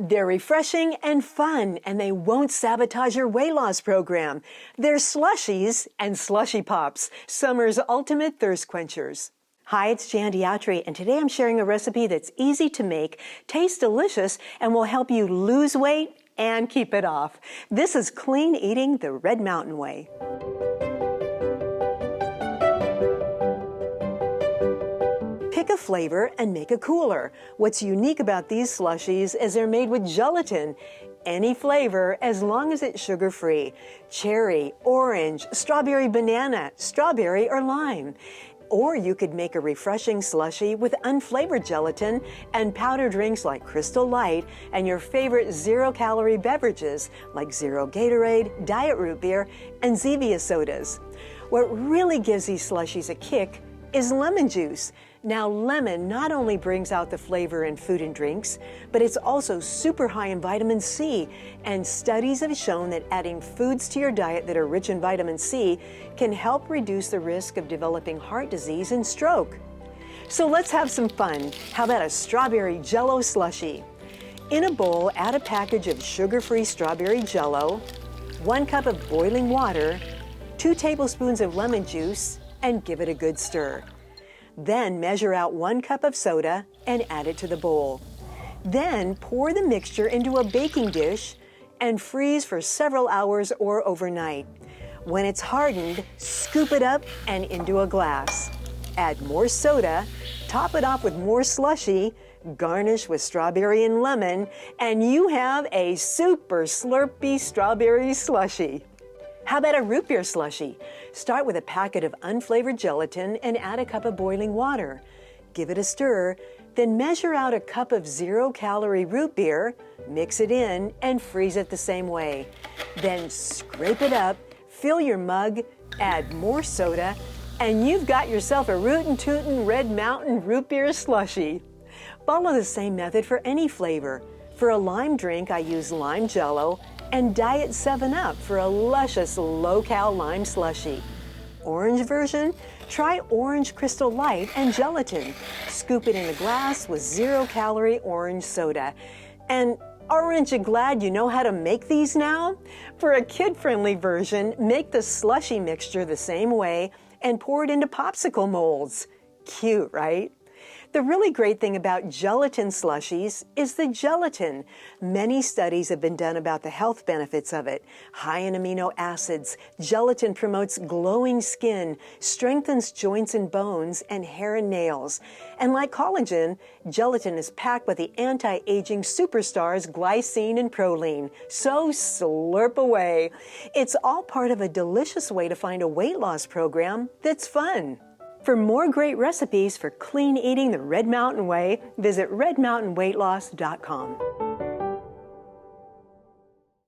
They're refreshing and fun, and they won't sabotage your weight loss program. They're Slushies and Slushy Pops, summer's ultimate thirst quenchers. Hi, it's Jan Diatri, and today I'm sharing a recipe that's easy to make, tastes delicious, and will help you lose weight and keep it off. This is clean eating the Red Mountain way. Pick a flavor and make a cooler. What's unique about these slushies is they're made with gelatin. Any flavor as long as it's sugar-free. Cherry, orange, strawberry banana, strawberry or lime. Or you could make a refreshing slushie with unflavored gelatin and powdered drinks like Crystal Light and your favorite zero-calorie beverages like Zero Gatorade, Diet Root Beer, and Zevia sodas. What really gives these slushies a kick is lemon juice. Now, lemon not only brings out the flavor in food and drinks, but it's also super high in vitamin C, and studies have shown that adding foods to your diet that are rich in vitamin C can help reduce the risk of developing heart disease and stroke. So let's have some fun. How about a strawberry Jell-O slushie? In a bowl, add a package of sugar-free strawberry Jell-O, 1 cup of boiling water, 2 tablespoons of lemon juice, and give it a good stir. Then measure out 1 cup of soda and add it to the bowl. Then pour the mixture into a baking dish and freeze for several hours or overnight. When it's hardened, scoop it up and into a glass. Add more soda, top it off with more slushie, garnish with strawberry and lemon, and you have a super slurpy strawberry slushie. How about a root beer slushie? Start with a packet of unflavored gelatin and add a cup of boiling water. Give it a stir, then measure out a cup of zero-calorie root beer, mix it in, and freeze it the same way. Then scrape it up, fill your mug, add more soda, and you've got yourself a rootin' tootin' Red Mountain root beer slushie. Follow the same method for any flavor. For a lime drink, I use lime Jello and Diet 7-Up for a luscious low-cal lime slushie. Orange version? Try orange Crystal Light and gelatin. Scoop it in a glass with zero-calorie orange soda. And aren't you glad you know how to make these now? For a kid-friendly version, make the slushie mixture the same way and pour it into popsicle molds. Cute, right? The really great thing about gelatin slushies is the gelatin. Many studies have been done about the health benefits of it. High in amino acids, gelatin promotes glowing skin, strengthens joints and bones, and hair and nails. And like collagen, gelatin is packed with the anti-aging superstars glycine and proline. So slurp away. It's all part of a delicious way to find a weight loss program that's fun. For more great recipes for clean eating the Red Mountain way, visit redmountainweightloss.com.